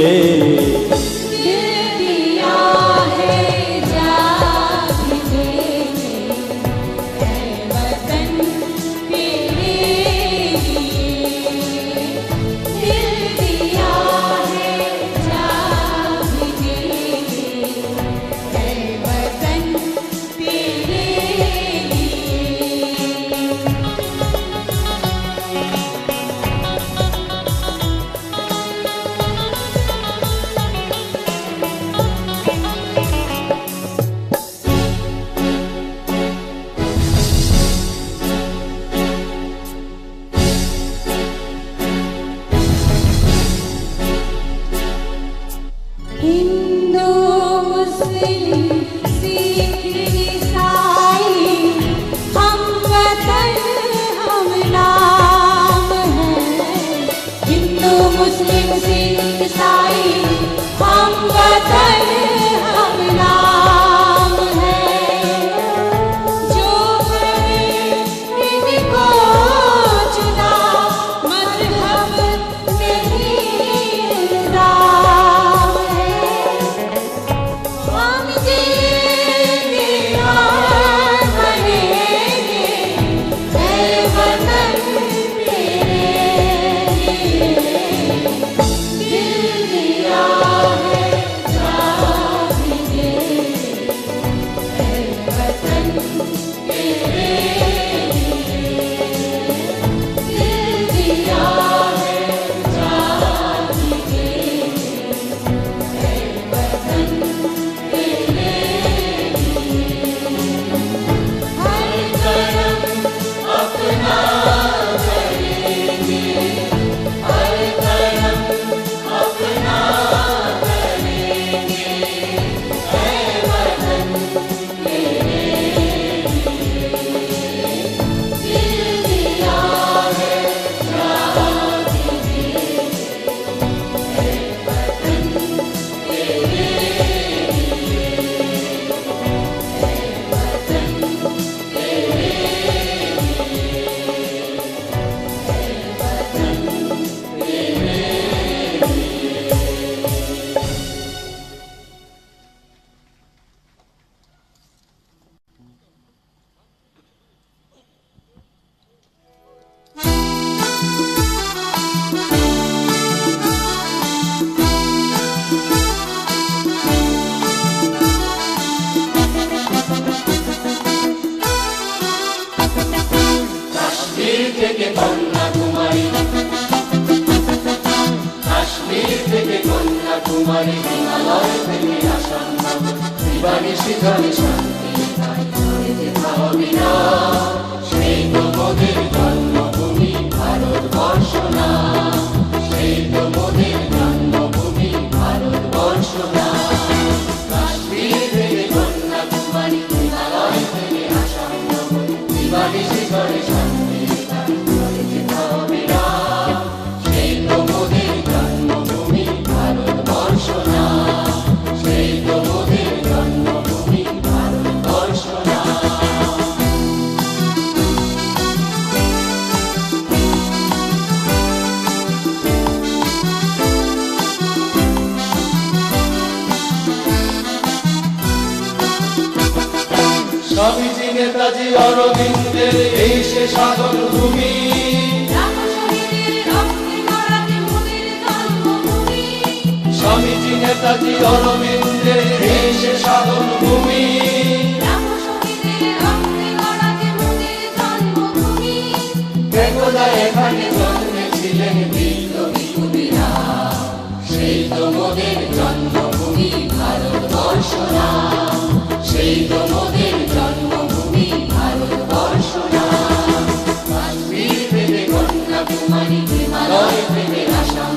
S4: কন্যাকুমারী হিমালয় থেকে আসন্ন দিবানিশি ঝরে শান্তি তাই ধরে যেথাও বিরাম সেই তো মোদের জন্মভূমি ভারতবর্ষ না সেই তো মোদের জন্মভূমি ভারতবর্ষ না কাশ্মীর থেকে কন্যাকুমারী হিমালয় থেকে আসন্ন দিবানিশি ঝরে শান্তি তাই ধরে যেথাও বিরাম সেই তো মোদের জন্মভূমি ভারতবর্ষ না সেই তো মোদের জন্মভূমি ভারতবর্ষ না স্বামীজি নেতাজি অরবিন্দের এই সে সাধন ভূমি স্বামীজি নেতাজি অরবিন্দের এই সে সাধন ভূমি একদা এখানে জন্মেছিলেন বিপ্লবী কবিরা সেই তো মোদের জন্মভূমি ভারতবর্ষ না সেই তো মোদের জন্মভূমি ভারতবর্ষ না কাশ্মীর থেকে কন্যাকুমারী হিমালয় থেকে আসাম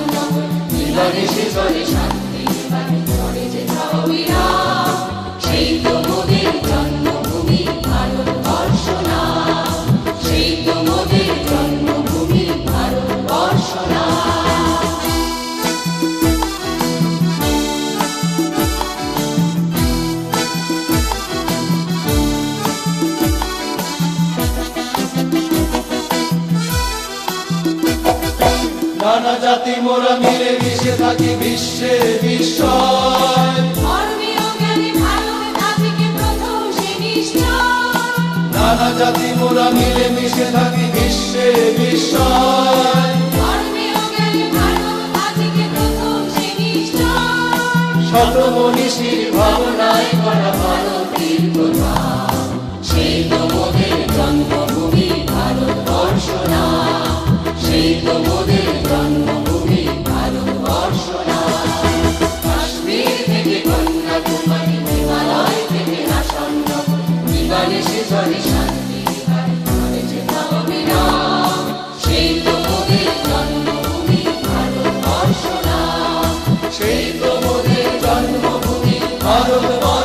S4: দিবানিশি ঝরে শান্তি ঝরে যেথাও বিরাম সেই তো মোদের জন্মভূমি ভারতবর্ষ না সেই তো মোদের জন্মভূমি ভারতবর্ষ না নানা জাতি মোরা মিলে মিশে থাকি বিশ্বের বিস্ময় নানা জাতি মোরা মিলে মিশে থাকি বিশ্বের বিস্ময় শত মনীষীর ভাবনায় করা ভারতীর কথা সেই তো মোদের জন্মভূমি ভারতবর্ষ না সেই তো মোদের জন্মভূমি ভারতবর্ষ না কাশ্মীর থেকে কন্যাকুমারী হিমালয় থেকে আসন্ন দিবানিশি ঝরে শান্তি ধরে যেথাও বিরাম সেই তো মোদের জন্মভূমি ভারতবর্ষ না সেই তো মোদের জন্মভূমি ভারতবর্ষ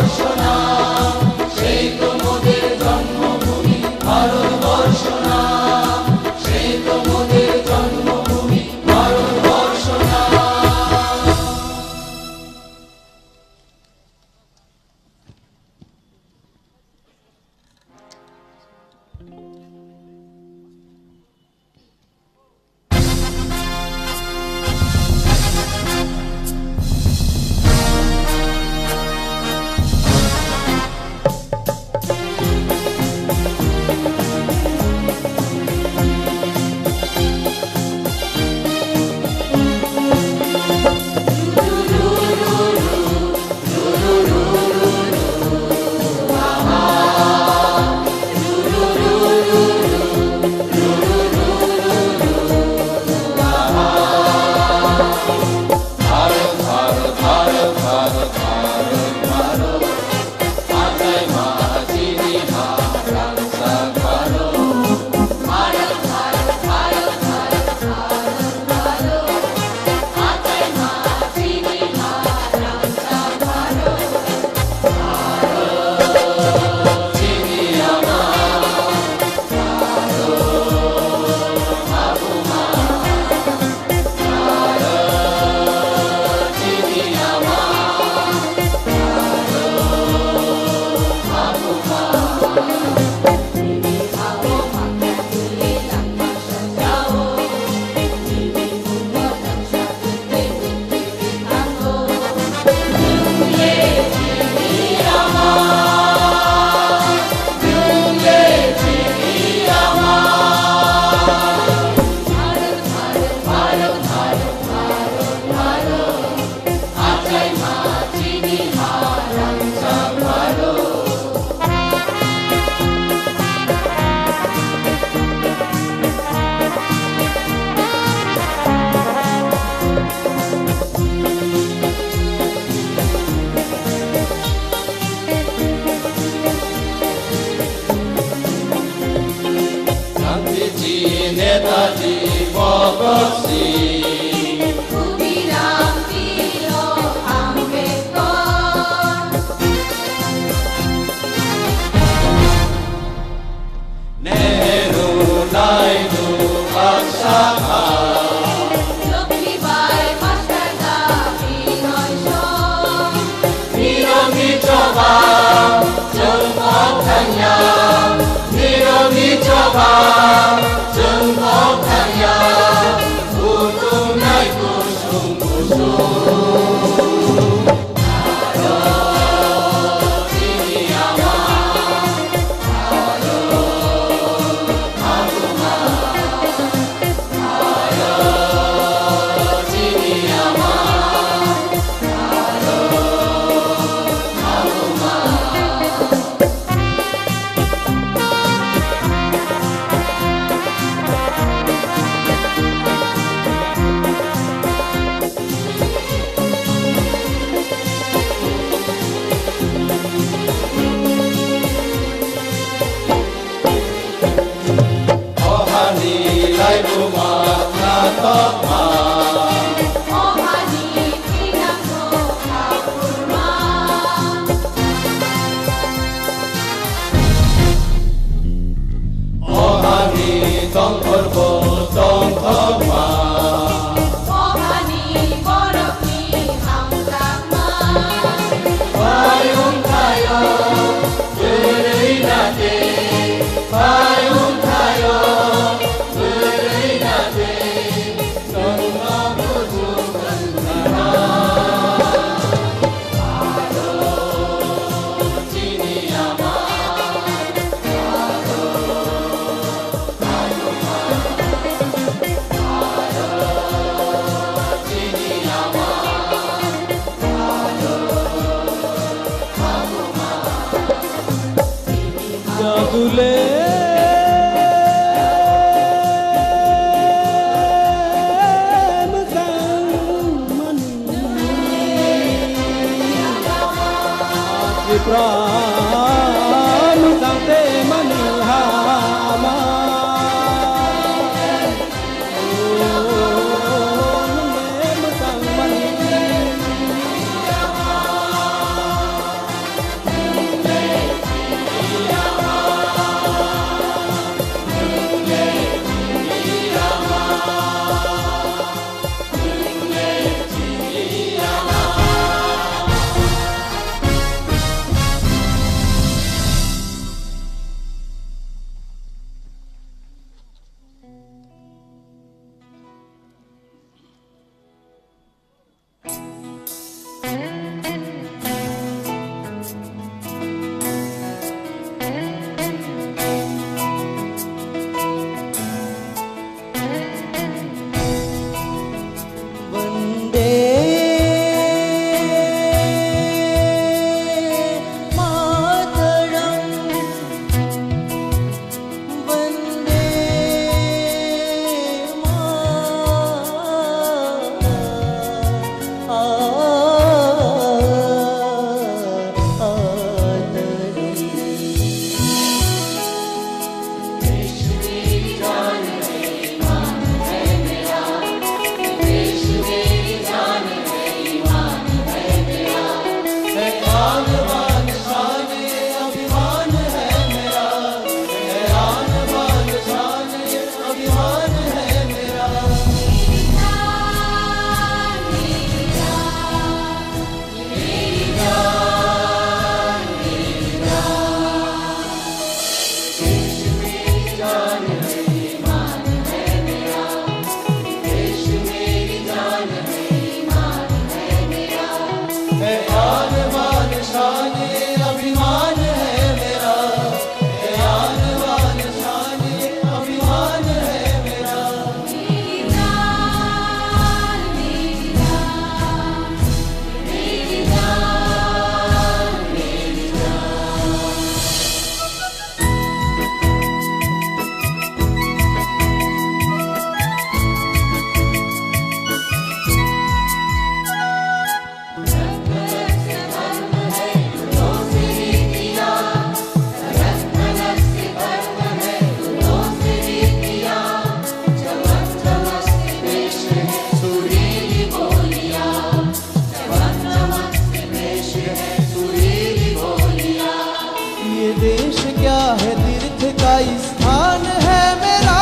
S11: का स्थान है मेरा।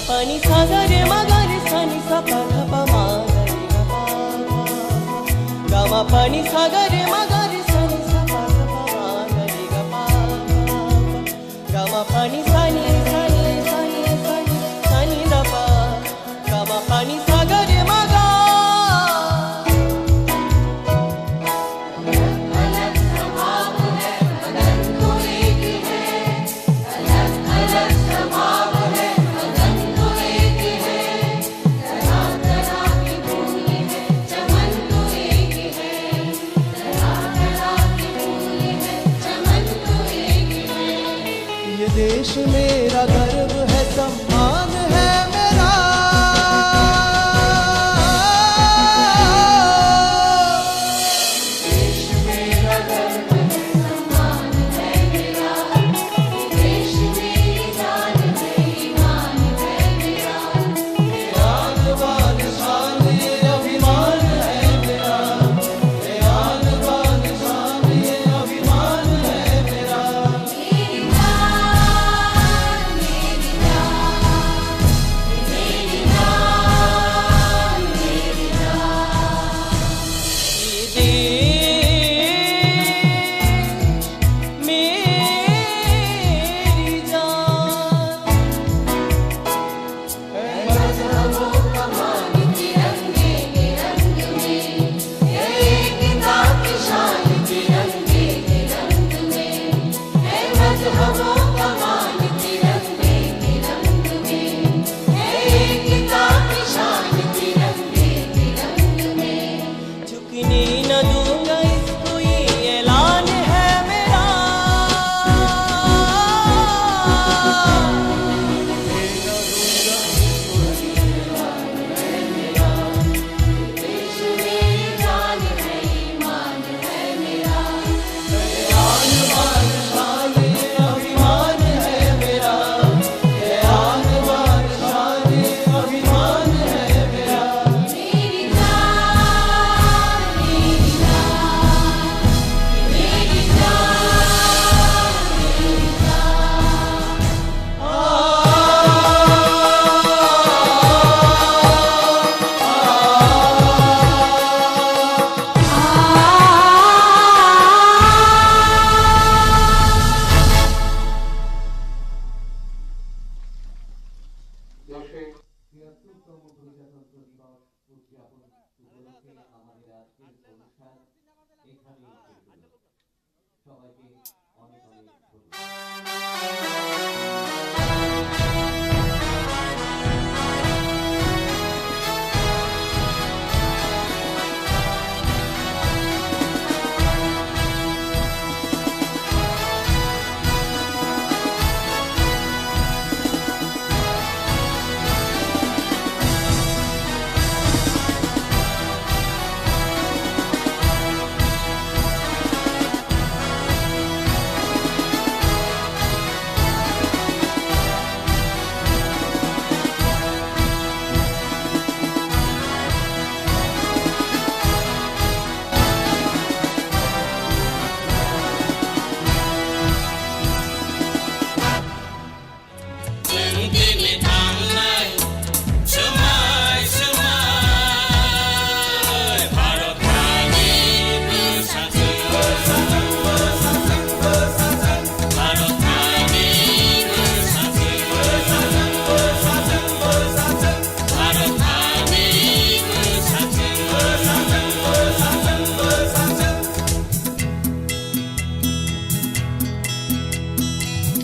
S12: pani sa ga re ma ga re sa ni sa pa dha pa ma ga re ga pa ga ma pani sa ga re ma ga re sa ni sa pa dha pa ma ga re ga pa ga ma pani sa ni sa ni sa ni sa ni sa ni da pa ga ma pani sa ga re ma ga देश मेरा गर्व है सम्मान है मेरा। देश मेरा गर्व है सम्मान है मेरा। देश मेरी जान है ईमान है मेरा। आन बान शान अभिमान है मेरा। आन बान शान अभिमान है मेरा।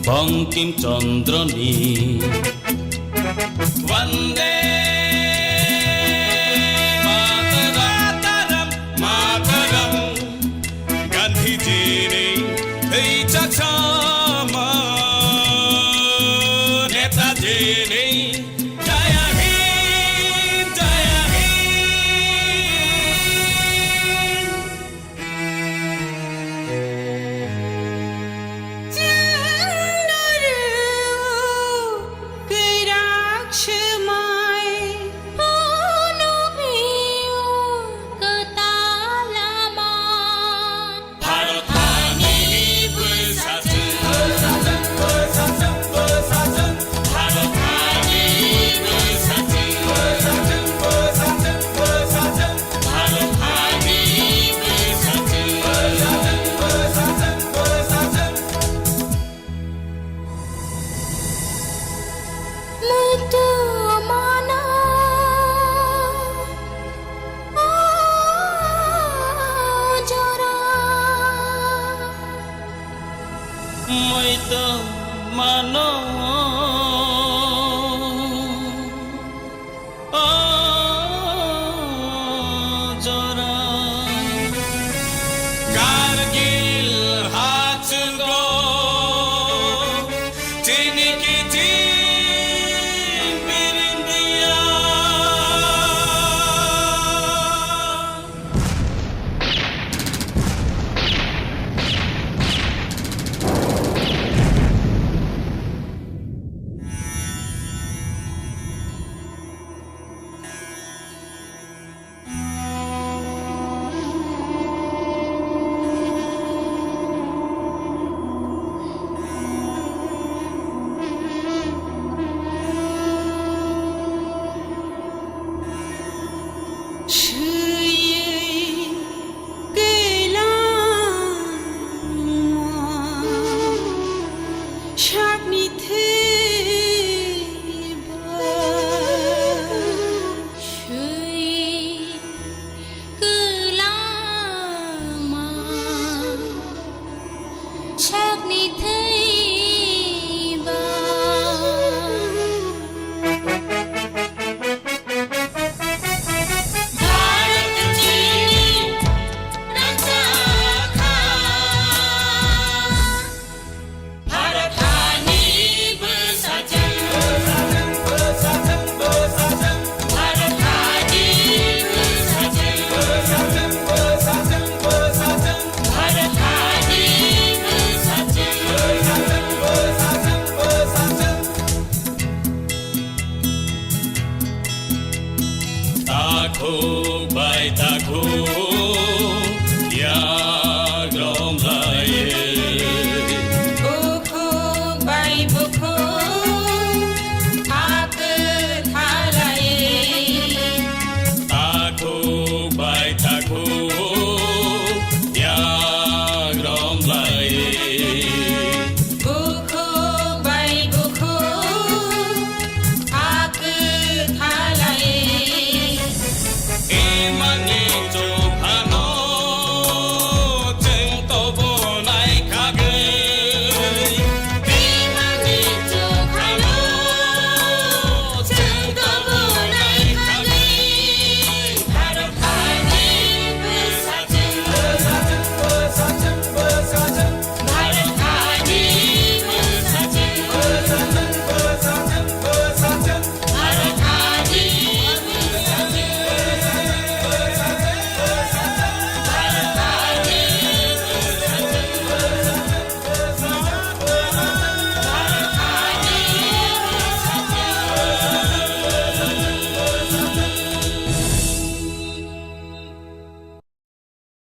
S5: बंकिम चंद्र नी वंदे मातरम मातरम गांधी जी মই তো মানো